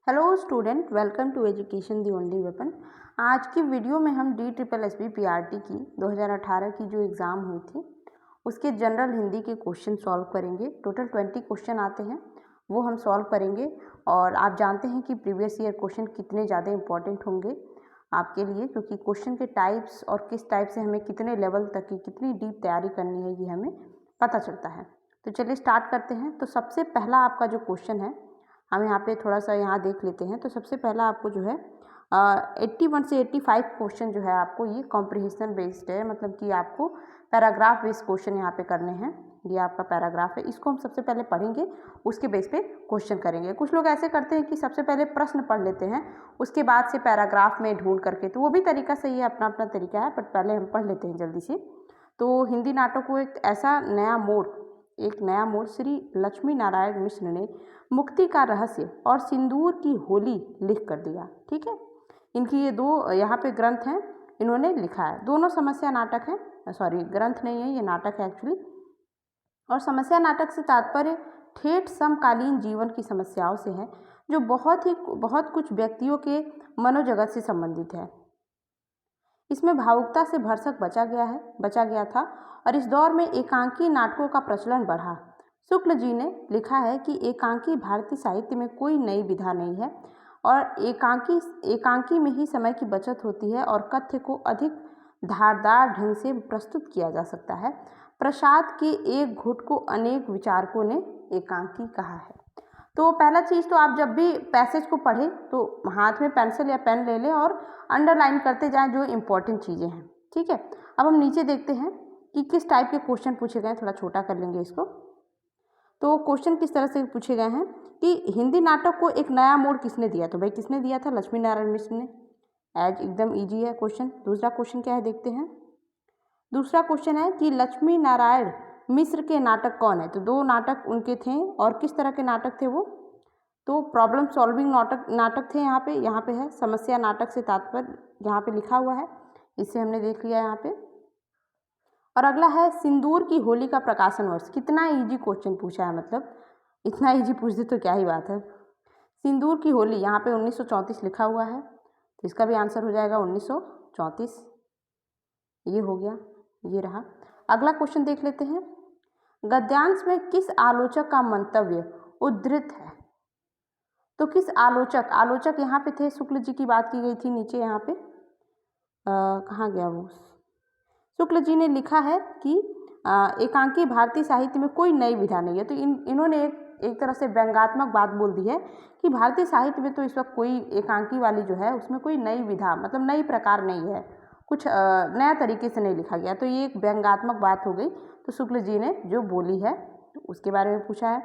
Hello student, welcome to education the only weapon. आज की video में हम DSSB PRT की 2018 की जो एग्ज़ाम हुई थी उसके जनरल हिंदी के क्वेश्चन सॉल्व करेंगे। टोटल 20 क्वेश्चन आते हैं, वो हम सॉल्व करेंगे। और आप जानते हैं कि प्रीवियस ईयर क्वेश्चन कितने ज़्यादा इंपॉर्टेंट होंगे आपके लिए, क्योंकि क्वेश्चन के टाइप्स और किस टाइप से हमें कितने लेवल तक की कितनी डीप तैयारी करनी है ये हमें पता चलता है। तो चलिए स्टार्ट करते हैं। तो सबसे पहला आपका जो क्वेश्चन है, हम यहाँ पे थोड़ा सा यहाँ देख लेते हैं। तो सबसे पहला आपको जो है 81 से 85 क्वेश्चन जो है आपको ये कॉम्प्रिहेंशन बेस्ड है, मतलब कि आपको पैराग्राफ बेस्ड क्वेश्चन यहाँ पे करने हैं। ये आपका पैराग्राफ है, इसको हम सबसे पहले पढ़ेंगे, उसके बेस पे क्वेश्चन करेंगे। कुछ लोग ऐसे करते हैं कि सबसे पहले प्रश्न पढ़ लेते हैं, उसके बाद से पैराग्राफ में ढूंढ करके, तो वो भी तरीका सही है, अपना अपना तरीका है, बट पहले हम पढ़ लेते हैं जल्दी से। तो हिंदी नाटक को एक नया मोड़ श्री लक्ष्मी नारायण मिश्र ने मुक्ति का रहस्य और सिंदूर की होली लिख कर दिया। ठीक है, इनकी ये दो यहाँ पे ग्रंथ हैं, इन्होंने लिखा है। दोनों समस्या नाटक हैं, सॉरी ग्रंथ नहीं है, ये नाटक है एक्चुअली। और समस्या नाटक से तात्पर्य ठेठ समकालीन जीवन की समस्याओं से है, जो बहुत कुछ व्यक्तियों के मनोजगत से संबंधित है। इसमें भावुकता से भरसक बचा गया था और इस दौर में एकांकी नाटकों का प्रचलन बढ़ा। शुक्ल जी ने लिखा है कि एकांकी भारतीय साहित्य में कोई नई विधा नहीं है और एकांकी में ही समय की बचत होती है और कथ्य को अधिक धारदार ढंग से प्रस्तुत किया जा सकता है। प्रसाद के एक घुट को अनेक विचारकों ने एकांकी कहा है। तो पहला चीज़, तो आप जब भी पैसेज को पढ़ें तो हाथ में पेंसिल या पेन ले लें और अंडरलाइन करते जाएं जो इम्पोर्टेंट चीज़ें हैं। ठीक है, अब हम नीचे देखते हैं कि किस टाइप के क्वेश्चन पूछे गए हैं। थोड़ा छोटा कर लेंगे इसको। तो क्वेश्चन किस तरह से पूछे गए हैं कि हिंदी नाटक को एक नया मोड़ किसने दिया? तो भाई किसने दिया था? लक्ष्मी नारायण मिश्र ने। एज एकदम ईजी है क्वेश्चन। दूसरा क्वेश्चन क्या है देखते हैं। दूसरा क्वेश्चन है कि लक्ष्मी नारायण मिश्र के नाटक कौन है? तो दो नाटक उनके थे और किस तरह के नाटक थे वो? तो प्रॉब्लम सॉल्विंग नाटक थे। यहाँ पे है समस्या नाटक से तात्पर्य, यहाँ पे लिखा हुआ है, इससे हमने देख लिया यहाँ पे। और अगला है सिंदूर की होली का प्रकाशन वर्ष। कितना इजी क्वेश्चन पूछा है, मतलब इतना इजी पूछ दे तो क्या ही बात है। सिंदूर की होली यहाँ पे 1934 लिखा हुआ है, तो इसका भी आंसर हो जाएगा 1934। ये हो गया, ये रहा। अगला क्वेश्चन देख लेते हैं। गद्यांश में किस आलोचक का मंतव्य उद्धृत है? तो किस आलोचक यहाँ पे थे? शुक्ल जी की बात की गई थी नीचे यहाँ पे। कहाँ गया वो? शुक्ल जी ने लिखा है कि एकांकी भारतीय साहित्य में कोई नई विधा नहीं है। तो इन्होंने एक तरह से व्यंग्यात्मक बात बोल दी है कि भारतीय साहित्य में तो इस वक्त कोई एकांकी वाली जो है उसमें कोई नई विधा, मतलब नई प्रकार नहीं है, कुछ नया तरीके से नहीं लिखा गया। तो ये एक व्यंग्यात्मक बात हो गई। तो शुक्ल जी ने जो बोली है उसके बारे में पूछा है।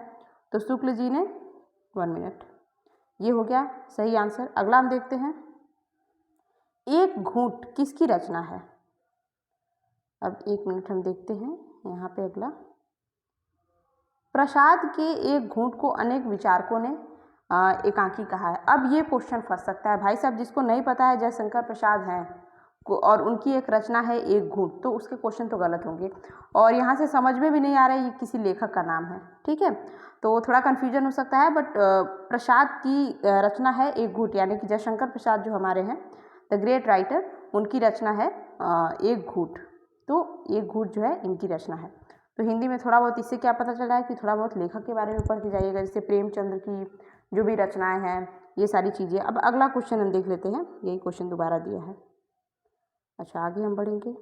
तो शुक्ल जी ने 1 मिनट, ये हो गया सही आंसर। अगला हम देखते हैं, एक घूंट किसकी रचना है? अब 1 मिनट हम देखते हैं यहाँ पे। अगला, प्रसाद के एक घूंट को अनेक विचारकों ने एकांकी कहा है। अब ये क्वेश्चन फंस सकता है भाई साहब, जिसको नहीं पता है जयशंकर प्रसाद हैं और उनकी एक रचना है एक घूंट, तो उसके क्वेश्चन तो गलत होंगे और यहाँ से समझ में भी नहीं आ रहा है ये किसी लेखक का नाम है। ठीक है, तो थोड़ा कन्फ्यूजन हो सकता है, बट प्रसाद की रचना है एक घूंट, यानी कि जयशंकर प्रसाद जो हमारे हैं द ग्रेट राइटर, उनकी रचना है एक घूंट। तो एक घूंट जो है इनकी रचना है। तो हिंदी में थोड़ा बहुत इससे क्या पता चल रहा है कि थोड़ा बहुत लेखक के बारे में पढ़ के जाइएगा, जैसे प्रेमचंद्र की जो भी रचनाएं हैं, ये सारी चीज़ें। अब अगला क्वेश्चन हम देख लेते हैं, यही क्वेश्चन दोबारा दिया है। अच्छा, आगे हम बढ़ेंगे।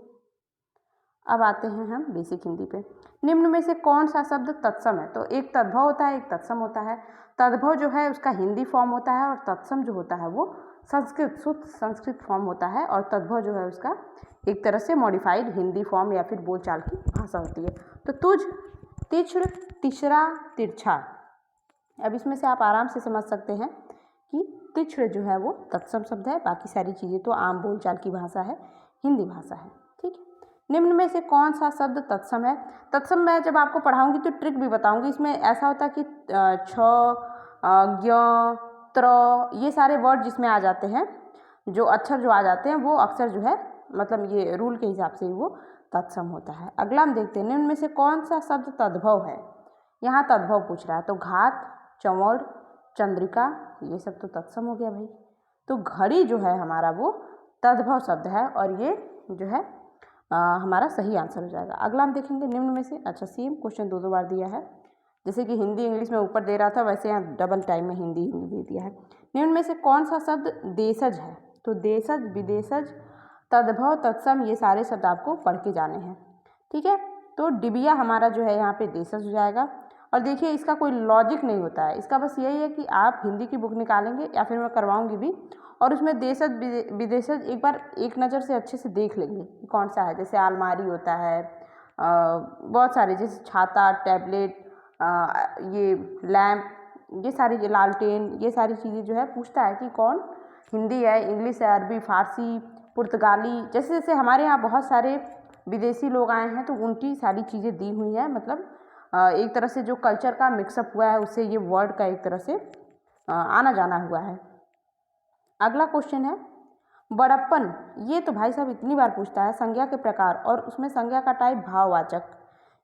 अब आते हैं हम बेसिक हिंदी पे। निम्न में से कौन सा शब्द तत्सम है? तो एक तद्भव होता है, एक तत्सम होता है। तद्भव जो है उसका हिंदी फॉर्म होता है और तत्सम जो होता है वो शुद्ध संस्कृत फॉर्म होता है। और तद्भव जो है उसका एक तरह से मॉडिफाइड हिंदी फॉर्म या फिर बोलचाल की भाषा होती है। तो तुझ, तिछ्र, तिसरा, तिरछा। अब इसमें से आप आराम से समझ सकते हैं कि तिछ्र जो है वो तत्सम शब्द है, बाकी सारी चीज़ें तो आम बोलचाल की भाषा है, हिंदी भाषा है। ठीक है, निम्न में से कौन सा शब्द तत्सम है? तत्सम मैं जब आपको पढ़ाऊंगी तो ट्रिक भी बताऊंगी। इसमें ऐसा होता है कि छ, ज्ञ, त्र, ये सारे वर्ड जिसमें आ जाते हैं, जो अक्षर जो आ जाते हैं वो अक्षर जो है, मतलब ये रूल के हिसाब से वो तत्सम होता है। अगला हम देखते हैं, निम्न में से कौन सा शब्द तद्भव है? यहाँ तद्भव पूछ रहा है। तो घात, चंवड़, चंद्रिका, ये सब तो तत्सम हो गया भाई। तो घड़ी जो है हमारा वो तद्भव शब्द है और ये जो है हमारा सही आंसर हो जाएगा। अगला हम देखेंगे निम्न में से, अच्छा सेम क्वेश्चन दो बार दिया है, जैसे कि हिंदी इंग्लिश में ऊपर दे रहा था वैसे यहाँ डबल टाइम में हिंदी दे दिया है। निम्न में से कौन सा शब्द देशज है? तो देशज, विदेशज, तद्भव, तत्सम, ये सारे शब्द आपको पढ़ के जाने हैं, ठीक है। तो डिबिया हमारा जो है यहाँ पे देशज हो जाएगा। और देखिए इसका कोई लॉजिक नहीं होता है, इसका बस यही है कि आप हिंदी की बुक निकालेंगे या फिर मैं करवाऊंगी भी, और उसमें देशज विदेशज एक बार एक नज़र से अच्छे से देख लेंगे कौन सा है। जैसे अलमारी होता है, बहुत सारे, जैसे छाता, टैबलेट, ये लैम्प, ये सारी, लालटेन, ये सारी चीज़ें जो है पूछता है कि कौन हिंदी है, इंग्लिश है, अरबी, फारसी, पुर्तगाली, जैसे जैसे हमारे यहाँ बहुत सारे विदेशी लोग आए हैं तो उनकी सारी चीज़ें दी हुई हैं। मतलब एक तरह से जो कल्चर का मिक्सअप हुआ है उससे ये वर्ड का एक तरह से आना जाना हुआ है। अगला क्वेश्चन है बड़प्पन। ये तो भाई साहब इतनी बार पूछता है, संज्ञा के प्रकार और उसमें संज्ञा का टाइप भाववाचक,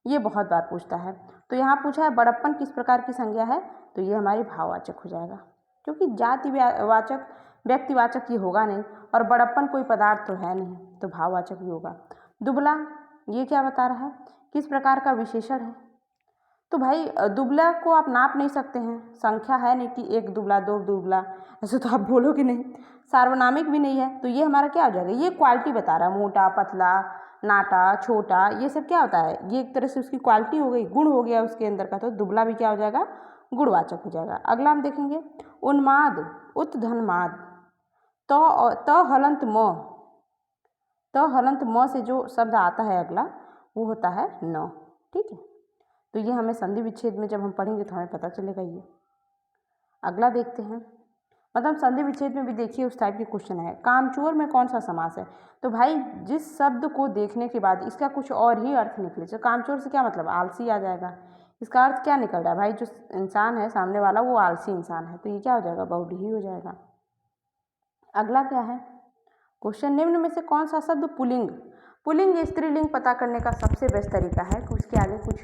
ये बहुत बार पूछता है। तो यहाँ पूछा है बड़प्पन किस प्रकार की संज्ञा है, तो ये हमारी भाववाचक हो जाएगा, क्योंकि जातिवाचक व्यक्तिवाचक ये होगा नहीं, और बड़प्पन कोई पदार्थ तो है नहीं, तो भाववाचक ही होगा। दुबला, ये क्या बता रहा है, किस प्रकार का विशेषण है? तो भाई दुबला को आप नाप नहीं सकते हैं, संख्या है नहीं कि एक दुबला, दो दुबला, ऐसे तो आप बोलोगे नहीं, सार्वनामिक भी नहीं है, तो ये हमारा क्या हो जाएगा, ये क्वालिटी बता रहा है, मोटा, पतला, नाटा, छोटा, ये सब क्या होता है, ये एक तरह से उसकी क्वालिटी हो गई, गुण हो गया उसके अंदर का, तो दुबला भी क्या हो जाएगा, गुणवाचक हो जाएगा। अगला हम देखेंगे उन्माद, उत्धनमाद, त हलंत म, त हलंत म से जो शब्द आता है अगला वो होता है न, ठीक है। तो ये हमें संधि विच्छेद में जब हम पढ़ेंगे तो हमें पता चलेगा ये। अगला देखते हैं, मतलब संधि विच्छेद में भी देखिए उस टाइप के क्वेश्चन है। कामचोर में कौन सा समास है? तो भाई जिस शब्द को देखने के बाद इसका कुछ और ही अर्थ निकले, तो कामचोर से क्या मतलब, आलसी आ जाएगा, इसका अर्थ क्या निकल रहा है भाई, जो इंसान है सामने वाला वो आलसी इंसान है, तो ये क्या हो जाएगा, बहुव्रीहि हो जाएगा। अगला क्या है क्वेश्चन, निम्न में से कौन सा शब्द पुल्लिंग, पुल्लिंग स्त्रीलिंग पता करने का सबसे बेस्ट तरीका है कि उसके आगे कुछ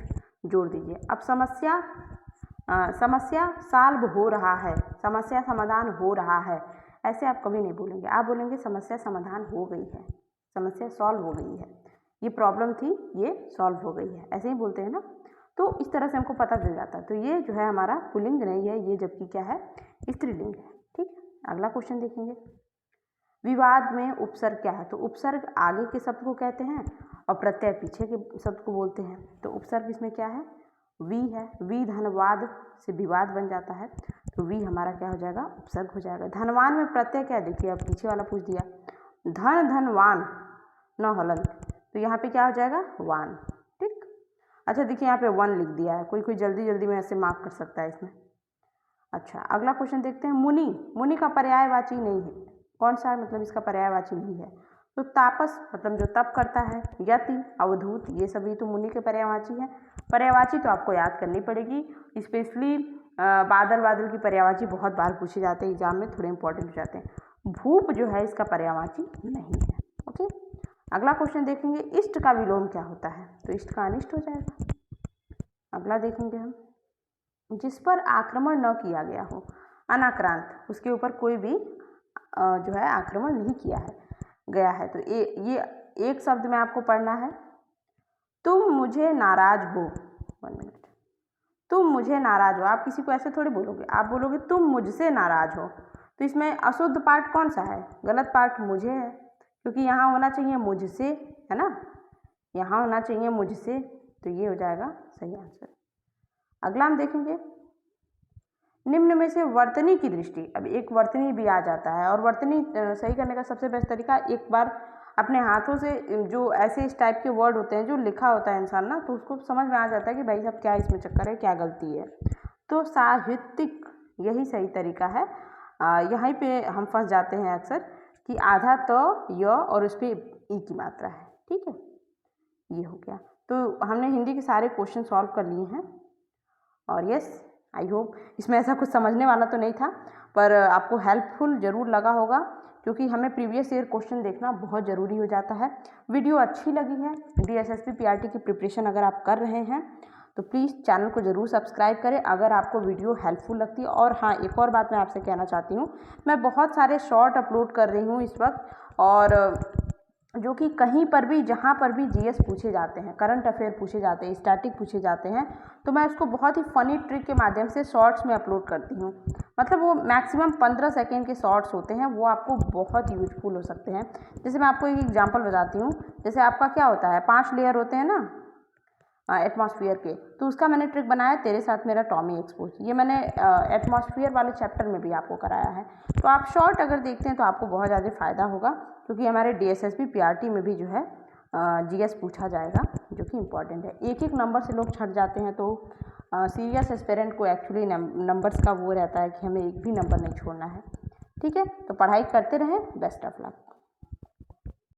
जोड़ दीजिए। अब समस्या सॉल्व हो रहा है, समस्या समाधान हो रहा है, ऐसे आप कभी नहीं बोलेंगे, आप बोलेंगे समस्या समाधान हो गई है, समस्या सॉल्व हो गई है, ये प्रॉब्लम थी ये सॉल्व हो गई है, ऐसे ही बोलते हैं ना। तो इस तरह से हमको पता चल जाता है। तो ये जो है हमारा पुल्लिंग नहीं है, ये जबकि क्या है, स्त्रीलिंग है, ठीक है। अगला क्वेश्चन देखेंगे, विवाद में उपसर्ग क्या है? तो उपसर्ग आगे के शब्द को कहते हैं और प्रत्यय पीछे के शब्द को बोलते हैं। तो उपसर्ग इसमें क्या है, वी है, वी धनवाद से विवाद बन जाता है, तो वी हमारा क्या हो जाएगा, उपसर्ग हो जाएगा। धनवान में प्रत्यय क्या है, देखिए अब पीछे वाला पूछ दिया, धन धनवान न हलंत, तो यहाँ पे क्या हो जाएगा, वान, ठीक। अच्छा देखिए यहाँ पे वन लिख दिया है, कोई जल्दी जल्दी में ऐसे मार्क कर सकता है इसमें। अच्छा अगला क्वेश्चन देखते हैं, मुनि, मुनि का पर्यायवाची नहीं है, कौन सा है, मतलब इसका पर्यायवाची नहीं है। तो तापस मतलब जो तप करता है, यति, अवधूत, ये सभी तो मुनि के पर्यायवाची है। पर्यायवाची तो आपको याद करनी पड़ेगी, स्पेशली बादल की पर्यायवाची बहुत बार पूछे जाते हैं एग्जाम में, थोड़े इंपॉर्टेंट हो जाते हैं। भूप जो है इसका पर्यायवाची नहीं है, ओके। अगला क्वेश्चन देखेंगे, इष्ट का विलोम क्या होता है? तो इष्ट का अनिष्ट हो जाएगा। अगला देखेंगे हम, जिस पर आक्रमण न किया गया हो, अनाक्रांत, उसके ऊपर कोई भी जो है आक्रमण नहीं किया है गया है। तो ये एक शब्द में आपको पढ़ना है, तुम मुझे नाराज हो, 1 मिनट, तुम मुझे नाराज हो, आप किसी को ऐसे थोड़ी बोलोगे, आप बोलोगे तुम मुझसे नाराज हो। तो इसमें अशुद्ध पार्ट कौन सा है, गलत पार्ट मुझे है, क्योंकि यहाँ होना चाहिए मुझसे, है ना, यहाँ होना चाहिए मुझसे, तो ये हो जाएगा सही आंसर। अगला हम देखेंगे, निम्न में से वर्तनी की दृष्टि, अब एक वर्तनी भी आ जाता है, और वर्तनी सही करने का सबसे बेस्ट तरीका, एक बार अपने हाथों से जो ऐसे इस टाइप के वर्ड होते हैं जो लिखा होता है इंसान ना, तो उसको समझ में आ जाता है कि भाई साहब क्या इसमें चक्कर है, क्या गलती है। तो साहित्यिक यही सही तरीका है। यहीं पे हम फंस जाते हैं अक्सर कि आधा तो य और उस पर ई की मात्रा है, ठीक है, ये हो गया। तो हमने हिंदी के सारे क्वेश्चन सॉल्व कर लिए हैं, और यस आई होप इसमें ऐसा कुछ समझने वाला तो नहीं था, पर आपको हेल्पफुल ज़रूर लगा होगा, क्योंकि हमें प्रीवियस ईयर क्वेश्चन देखना बहुत ज़रूरी हो जाता है। वीडियो अच्छी लगी है, DSSP PRT की प्रिपरेशन अगर आप कर रहे हैं तो प्लीज़ चैनल को ज़रूर सब्सक्राइब करें अगर आपको वीडियो हेल्पफुल लगती है। और हाँ, एक और बात मैं आपसे कहना चाहती हूँ, मैं बहुत सारे शॉर्ट अपलोड कर रही हूँ इस वक्त, और जो कि कहीं पर भी जहाँ पर भी जीएस पूछे जाते हैं, करंट अफेयर पूछे जाते हैं, स्टैटिक पूछे जाते हैं, तो मैं उसको बहुत ही फ़नी ट्रिक के माध्यम से शॉर्ट्स में अपलोड करती हूँ। मतलब वो मैक्सिमम 15 सेकेंड के शॉर्ट्स होते हैं, वो आपको बहुत यूजफुल हो सकते हैं। जैसे मैं आपको एक एग्जांपल बताती हूँ। जैसे आपका क्या होता है, 5 लेयर होते हैं ना एटमॉस्फेयर के, तो उसका मैंने ट्रिक बनाया तेरे साथ मेरा टॉमी एक्सपोज। ये मैंने एटमॉस्फेयर वाले चैप्टर में भी आपको कराया है। तो आप शॉर्ट अगर देखते हैं तो आपको बहुत ज़्यादा फ़ायदा होगा, क्योंकि हमारे डीएसएसबी पीआरटी में भी जो है जीएस पूछा जाएगा, जो कि इम्पॉर्टेंट है। एक एक नंबर से लोग छट जाते हैं, तो सीरियस एस्पिरेंट को एक्चुअली नंबर्स का वो रहता है कि हमें एक भी नंबर नहीं छोड़ना है। ठीक है, तो पढ़ाई करते रहें। Best of luck.